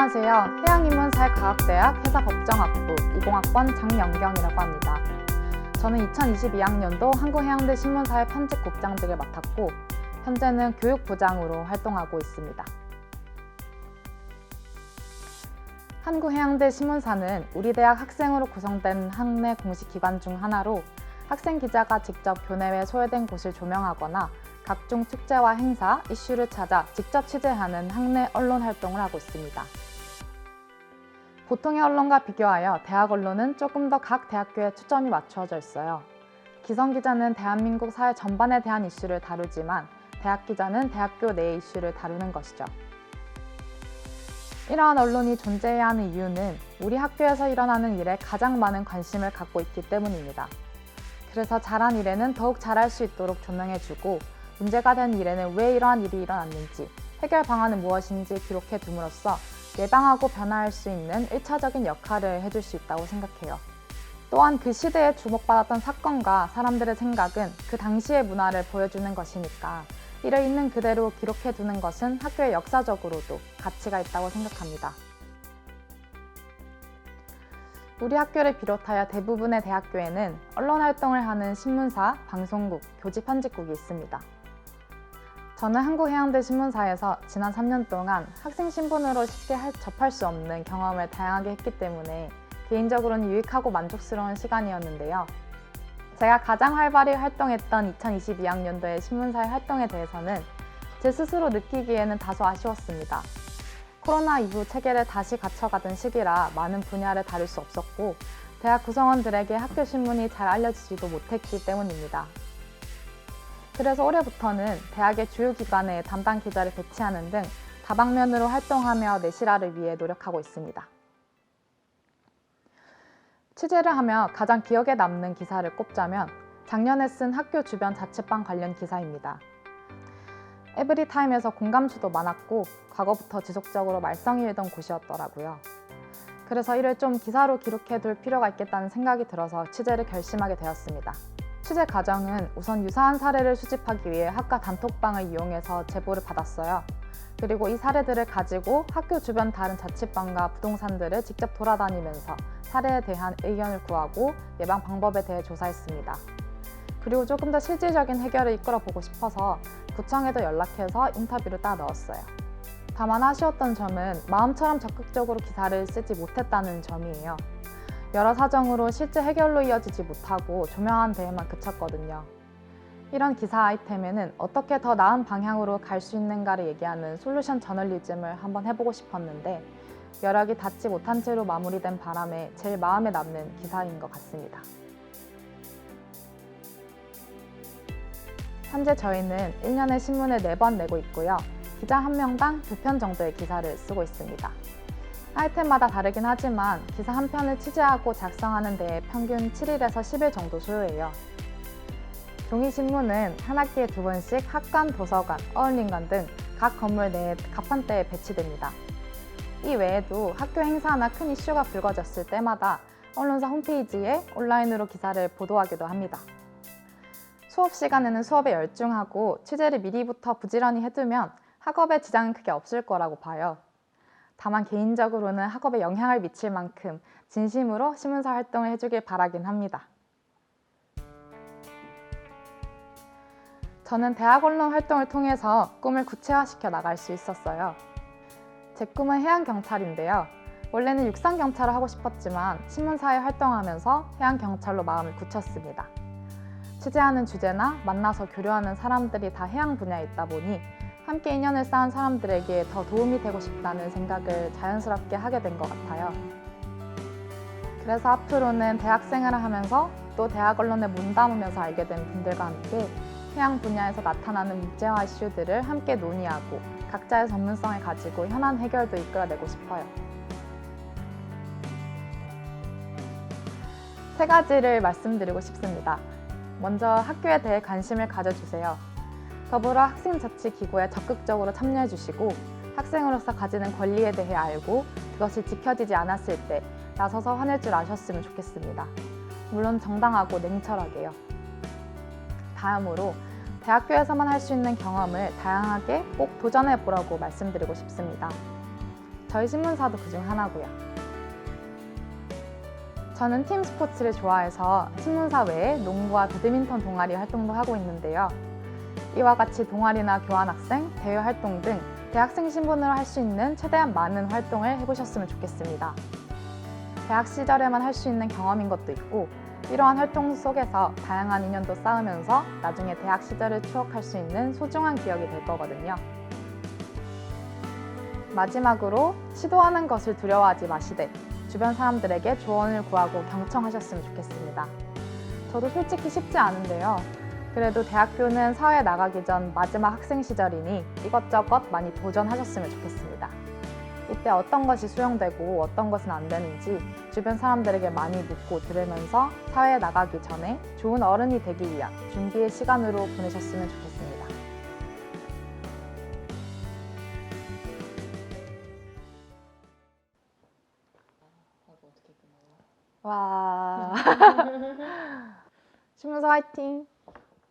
안녕하세요. 해양인문사회과학대학 해사법정학부 20학번 장영경이라고 합니다. 저는 2022학년도 한국해양대 신문사회 편집국장직을 맡았고 현재는 교육부장으로 활동하고 있습니다. 한국해양대 신문사는 우리 대학 학생으로 구성된 학내 공식 기관 중 하나로 학생 기자가 직접 교내외 소외된 곳을 조명하거나 각종 축제와 행사, 이슈를 찾아 직접 취재하는 학내 언론 활동을 하고 있습니다. 보통의 언론과 비교하여 대학 언론은 조금 더 각 대학교에 초점이 맞추어져 있어요. 기성 기자는 대한민국 사회 전반에 대한 이슈를 다루지만 대학 기자는 대학교 내의 이슈를 다루는 것이죠. 이러한 언론이 존재해야 하는 이유는 우리 학교에서 일어나는 일에 가장 많은 관심을 갖고 있기 때문입니다. 그래서 잘한 일에는 더욱 잘할 수 있도록 조명해주고 문제가 된 일에는 왜 이러한 일이 일어났는지, 해결 방안은 무엇인지 기록해 둠으로써 예방하고 변화할 수 있는 1차적인 역할을 해줄 수 있다고 생각해요. 또한 그 시대에 주목받았던 사건과 사람들의 생각은 그 당시의 문화를 보여주는 것이니까 이를 있는 그대로 기록해 두는 것은 학교의 역사적으로도 가치가 있다고 생각합니다. 우리 학교를 비롯하여 대부분의 대학교에는 언론 활동을 하는 신문사, 방송국, 교지 편집국이 있습니다. 저는 한국해양대 신문사에서 지난 3년 동안 학생 신분으로 쉽게 접할 수 없는 경험을 다양하게 했기 때문에 개인적으로는 유익하고 만족스러운 시간이었는데요. 제가 가장 활발히 활동했던 2022학년도의 신문사의 활동에 대해서는 제 스스로 느끼기에는 다소 아쉬웠습니다. 코로나 이후 체계를 다시 갖춰가던 시기라 많은 분야를 다룰 수 없었고 대학 구성원들에게 학교 신문이 잘 알려지지도 못했기 때문입니다. 그래서 올해부터는 대학의 주요 기관에 담당 기자를 배치하는 등 다방면으로 활동하며 내실화를 위해 노력하고 있습니다. 취재를 하며 가장 기억에 남는 기사를 꼽자면 작년에 쓴 학교 주변 자취방 관련 기사입니다. 에브리타임에서 공감수도 많았고 과거부터 지속적으로 말썽이 일던 곳이었더라고요. 그래서 이를 좀 기사로 기록해둘 필요가 있겠다는 생각이 들어서 취재를 결심하게 되었습니다. 취재 과정은 우선 유사한 사례를 수집하기 위해 학과 단톡방을 이용해서 제보를 받았어요. 그리고 이 사례들을 가지고 학교 주변 다른 자취방과 부동산들을 직접 돌아다니면서 사례에 대한 의견을 구하고 예방 방법에 대해 조사했습니다. 그리고 조금 더 실질적인 해결을 이끌어보고 싶어서 구청에도 연락해서 인터뷰를 따 넣었어요. 다만 아쉬웠던 점은 마음처럼 적극적으로 기사를 쓰지 못했다는 점이에요. 여러 사정으로 실제 해결로 이어지지 못하고 조명한 데에만 그쳤거든요. 이런 기사 아이템에는 어떻게 더 나은 방향으로 갈 수 있는가를 얘기하는 솔루션 저널리즘을 한번 해보고 싶었는데 여력이 닿지 못한 채로 마무리된 바람에 제일 마음에 남는 기사인 것 같습니다. 현재 저희는 1년에 신문을 4번 내고 있고요. 기자 1명당 2편 정도의 기사를 쓰고 있습니다. 아이템마다 다르긴 하지만 기사 한 편을 취재하고 작성하는 데에 평균 7일에서 10일 정도 소요해요. 종이신문은 한 학기에 2번씩 학관, 도서관, 어울림관 등 각 건물 내에 가판대에 배치됩니다. 이 외에도 학교 행사나 큰 이슈가 불거졌을 때마다 언론사 홈페이지에 온라인으로 기사를 보도하기도 합니다. 수업 시간에는 수업에 열중하고 취재를 미리부터 부지런히 해두면 학업에 지장은 크게 없을 거라고 봐요. 다만 개인적으로는 학업에 영향을 미칠 만큼 진심으로 신문사 활동을 해주길 바라긴 합니다. 저는 대학 언론 활동을 통해서 꿈을 구체화시켜 나갈 수 있었어요. 제 꿈은 해양경찰인데요. 원래는 육상경찰을 하고 싶었지만 신문사에 활동하면서 해양경찰로 마음을 굳혔습니다. 취재하는 주제나 만나서 교류하는 사람들이 다 해양 분야에 있다 보니 함께 인연을 쌓은 사람들에게 더 도움이 되고 싶다는 생각을 자연스럽게 하게 된 것 같아요. 그래서 앞으로는 대학생활을 하면서 또 대학 언론에 몸담으면서 알게 된 분들과 함께 해양 분야에서 나타나는 문제와 이슈들을 함께 논의하고 각자의 전문성을 가지고 현안 해결도 이끌어내고 싶어요. 3가지를 말씀드리고 싶습니다. 먼저 학교에 대해 관심을 가져주세요. 더불어 학생자치기구에 적극적으로 참여해주시고 학생으로서 가지는 권리에 대해 알고 그것이 지켜지지 않았을 때 나서서 화낼 줄 아셨으면 좋겠습니다. 물론 정당하고 냉철하게요. 다음으로 대학교에서만 할 수 있는 경험을 다양하게 꼭 도전해보라고 말씀드리고 싶습니다. 저희 신문사도 그중 하나고요. 저는 팀 스포츠를 좋아해서 신문사 외에 농구와 배드민턴 동아리 활동도 하고 있는데요. 이와 같이 동아리나 교환학생, 대외 활동 등 대학생 신분으로 할 수 있는 최대한 많은 활동을 해보셨으면 좋겠습니다. 대학 시절에만 할 수 있는 경험인 것도 있고 이러한 활동 속에서 다양한 인연도 쌓으면서 나중에 대학 시절을 추억할 수 있는 소중한 기억이 될 거거든요. 마지막으로 시도하는 것을 두려워하지 마시되 주변 사람들에게 조언을 구하고 경청하셨으면 좋겠습니다. 저도 솔직히 쉽지 않은데요. 그래도 대학교는 사회에 나가기 전 마지막 학생 시절이니 이것저것 많이 도전하셨으면 좋겠습니다. 이때 어떤 것이 수용되고 어떤 것은 안 되는지 주변 사람들에게 많이 묻고 들으면서 사회에 나가기 전에 좋은 어른이 되기 위한 준비의 시간으로 보내셨으면 좋겠습니다. 와. 신문사 화이팅!